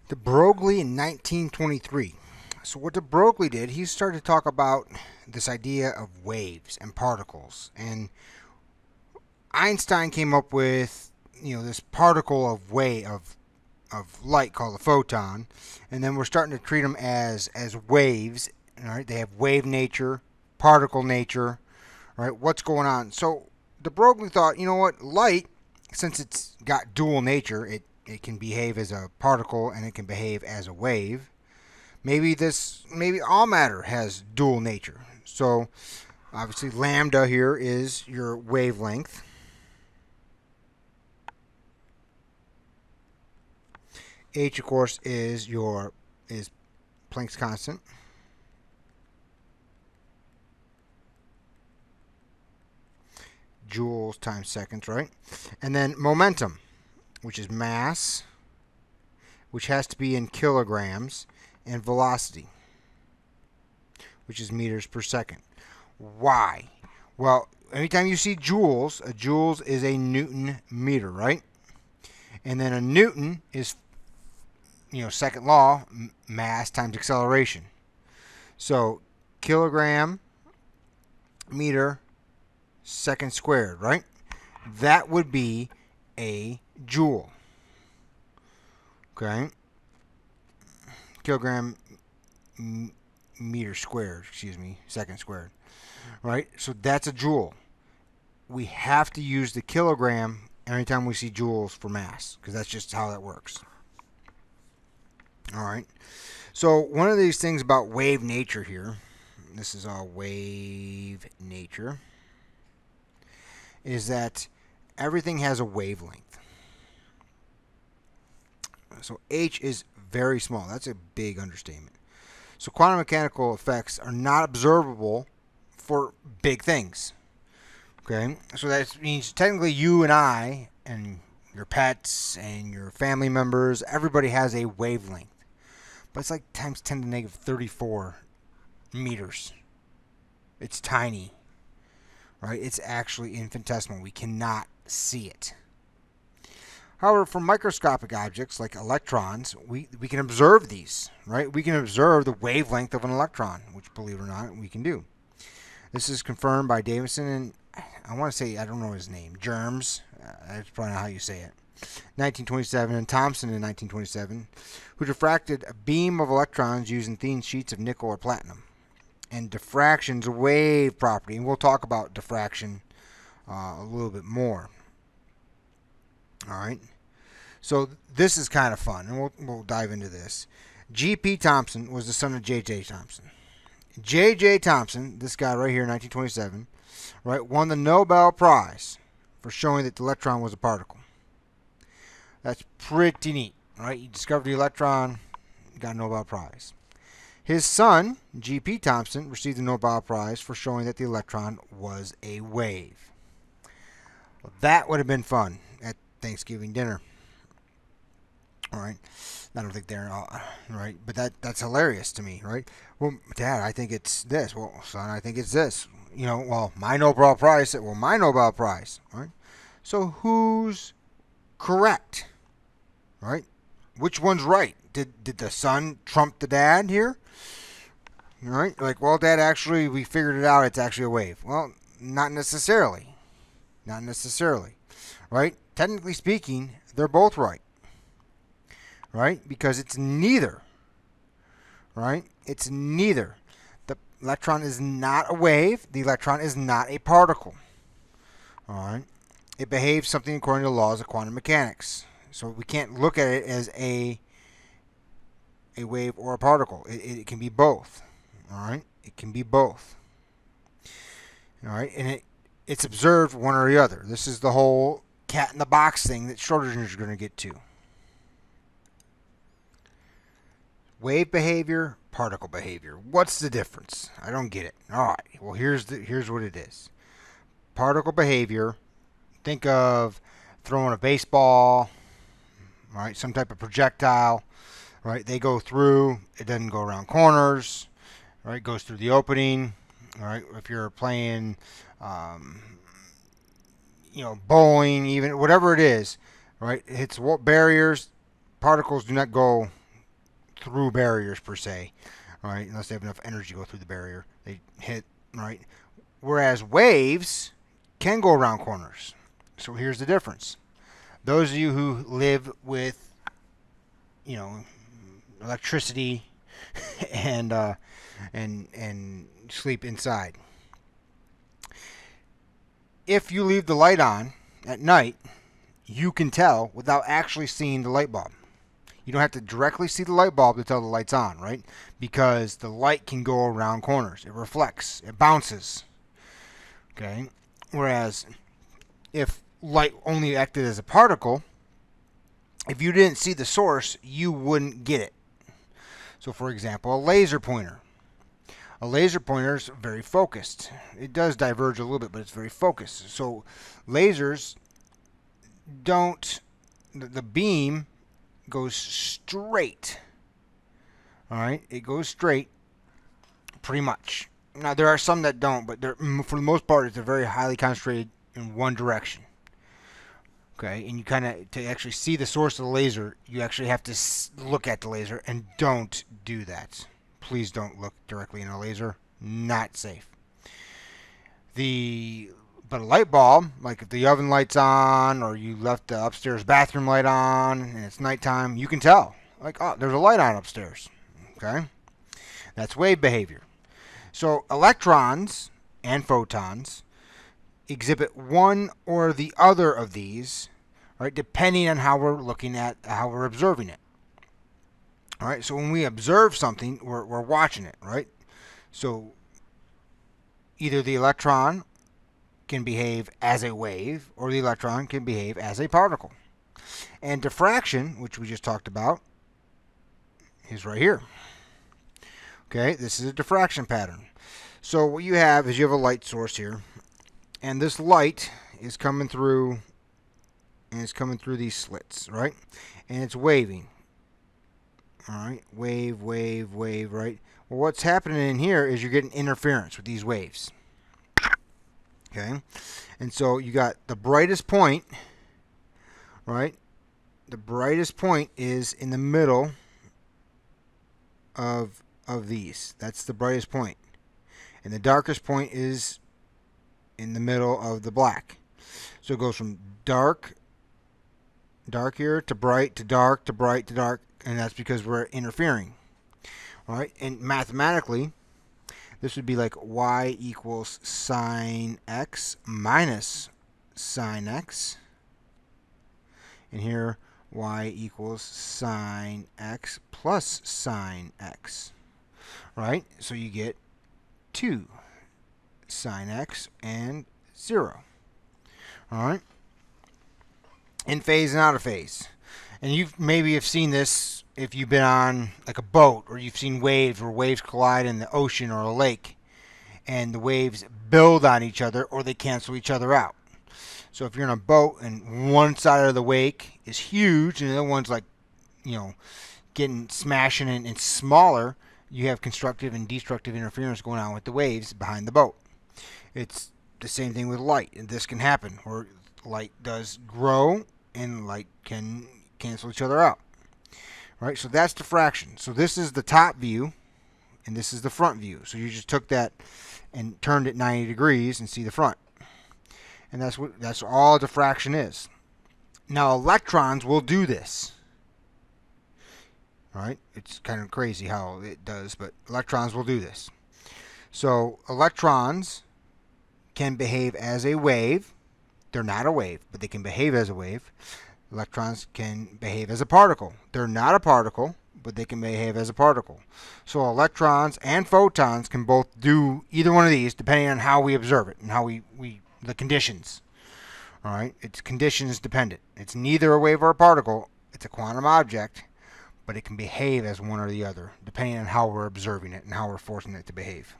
De Broglie in 1923. So what de Broglie did, he started to talk about this idea of waves and particles, and Einstein came up with this particle of light called a photon, and then we're starting to treat them as waves. All right, they have wave nature, particle nature. All right, what's going on? So de Broglie thought, you know what, light, since it's got dual nature, it can behave as a particle and it can behave as a wave. Maybe all matter has dual nature. So obviously lambda here is your wavelength. H of course is Planck's constant. Joules times seconds, right? And then momentum, which is mass, which has to be in kilograms, and velocity, which is meters per second. Why? Well, anytime you see joules, a joules is a Newton meter, right? And then a Newton is, second law, mass times acceleration. So kilogram meter second squared, right? That would be a joule. Okay? Kilogram meter squared, second squared. Right? So that's a joule. We have to use the kilogram anytime we see joules for mass, because that's just how that works. All right. So one of these things about wave nature here, this is all wave nature, is that everything has a wavelength. So H is very small. That's a big understatement. So quantum mechanical effects are not observable for big things. Okay? So that means technically you and I and your pets and your family members, everybody has a wavelength. But it's like times 10 to the negative 34 meters. It's tiny. Right? It's actually infinitesimal. We cannot see it. However, for microscopic objects like electrons, we can observe these, right? We can observe the wavelength of an electron, which, believe it or not, we can do. This is confirmed by Davison and, I want to say, I don't know his name, Germs. That's probably not how you say it. 1927, and Thomson in 1927, who diffracted a beam of electrons using thin sheets of nickel or platinum. And diffraction's a wave property, and we'll talk about diffraction a little bit more. All right. So this is kind of fun, and we'll dive into this. G.P. Thomson was the son of J.J. Thomson. J.J. Thomson, this guy right here, 1927, right, won the Nobel Prize for showing that the electron was a particle. That's pretty neat, right? He discovered the electron, got a Nobel Prize. His son, G.P. Thomson, received the Nobel Prize for showing that the electron was a wave. Well, that would have been fun at Thanksgiving dinner. All right. I don't think they're all right, but that's hilarious to me, right? Well, Dad, I think it's this. Well, son, I think it's this. Well, my Nobel Prize. Well, my Nobel Prize. All right. So who's correct? Right? Which one's right? Did the son trump the dad here? All right. Like, well, Dad, actually, we figured it out. It's actually a wave. Well, not necessarily. Not necessarily. Right? Technically speaking, they're both right. Right? Because it's neither. Right? It's neither. The electron is not a wave. The electron is not a particle. All right? It behaves something according to the laws of quantum mechanics. So we can't look at it as a wave or a particle. It can be both. All right? It can be both. All right? And it's observed one or the other. This is the whole cat in the box thing that Schrodinger's going to get to. Wave behavior, particle behavior. What's the difference? I don't get it. All right. Well, here's what it is. Particle behavior. Think of throwing a baseball, right? Some type of projectile, right? They go through. It doesn't go around corners, right? It goes through the opening, all right? If you're playing, bowling, even whatever it is, right? It hits barriers. Particles do not go through barriers per se, all right, unless they have enough energy to go through the barrier. They hit, right? Whereas waves can go around corners. So here's the difference. Those of you who live with, electricity and sleep inside. If you leave the light on at night, you can tell without actually seeing the light bulb. You don't have to directly see the light bulb to tell the light's on, right? Because the light can go around corners. It reflects. It bounces. Okay? Whereas if light only acted as a particle, if you didn't see the source, you wouldn't get it. So, for example, a laser pointer. A laser pointer is very focused. It does diverge a little bit, but it's very focused. So, lasers don't, the beam goes straight. All right? It goes straight pretty much. Now, there are some that don't, but for the most part, they're very highly concentrated in one direction. Okay, and you kind of, to actually see the source of the laser, you actually have to look at the laser, and don't do that. Please don't look directly in a laser. Not safe. But a light bulb, like if the oven light's on, or you left the upstairs bathroom light on, and it's nighttime, you can tell. Like, oh, there's a light on upstairs. Okay? That's wave behavior. So electrons and photons exhibit one or the other of these, right, depending on how we're looking at, how we're observing it. All right, so when we observe something, we're watching it, right? So either the electron can behave as a wave, or the electron can behave as a particle. And diffraction, which we just talked about, is right here. Okay, this is a diffraction pattern. So what you have is you have a light source here, and this light is coming through, and it's coming through these slits, right? And it's waving. All right, wave, wave, wave, right? Well, what's happening in here is you're getting interference with these waves. Okay, and so you got the brightest point, right? The brightest point is in the middle of these. That's the brightest point. And the darkest point is in the middle of the black. So it goes from dark here, to bright, to dark, to bright, to dark, and that's because we're interfering. All right, and mathematically, this would be like y equals sine x minus sine x. And here, y equals sine x plus sine x. Right? So you get 2 sine x and 0. All right? In phase and out of phase. And you maybe have seen this if you've been on like a boat, or you've seen waves where waves collide in the ocean or a lake, and the waves build on each other or they cancel each other out. So if you're in a boat and one side of the wake is huge and the other one's like, getting smashing and smaller, you have constructive and destructive interference going on with the waves behind the boat. It's the same thing with light, and this can happen where light does grow and light can cancel each other out. Right, so that's diffraction. So this is the top view, and this is the front view. So you just took that and turned it 90 degrees and see the front. And that's all diffraction is. Now electrons will do this. All right, it's kind of crazy how it does, but electrons will do this. So electrons can behave as a wave. They're not a wave, but they can behave as a wave. Electrons can behave as a particle. They're not a particle, but they can behave as a particle. So electrons and photons can both do either one of these depending on how we observe it and how the conditions. All right, it's conditions dependent. It's neither a wave or a particle. It's a quantum object, but it can behave as one or the other depending on how we're observing it and how we're forcing it to behave.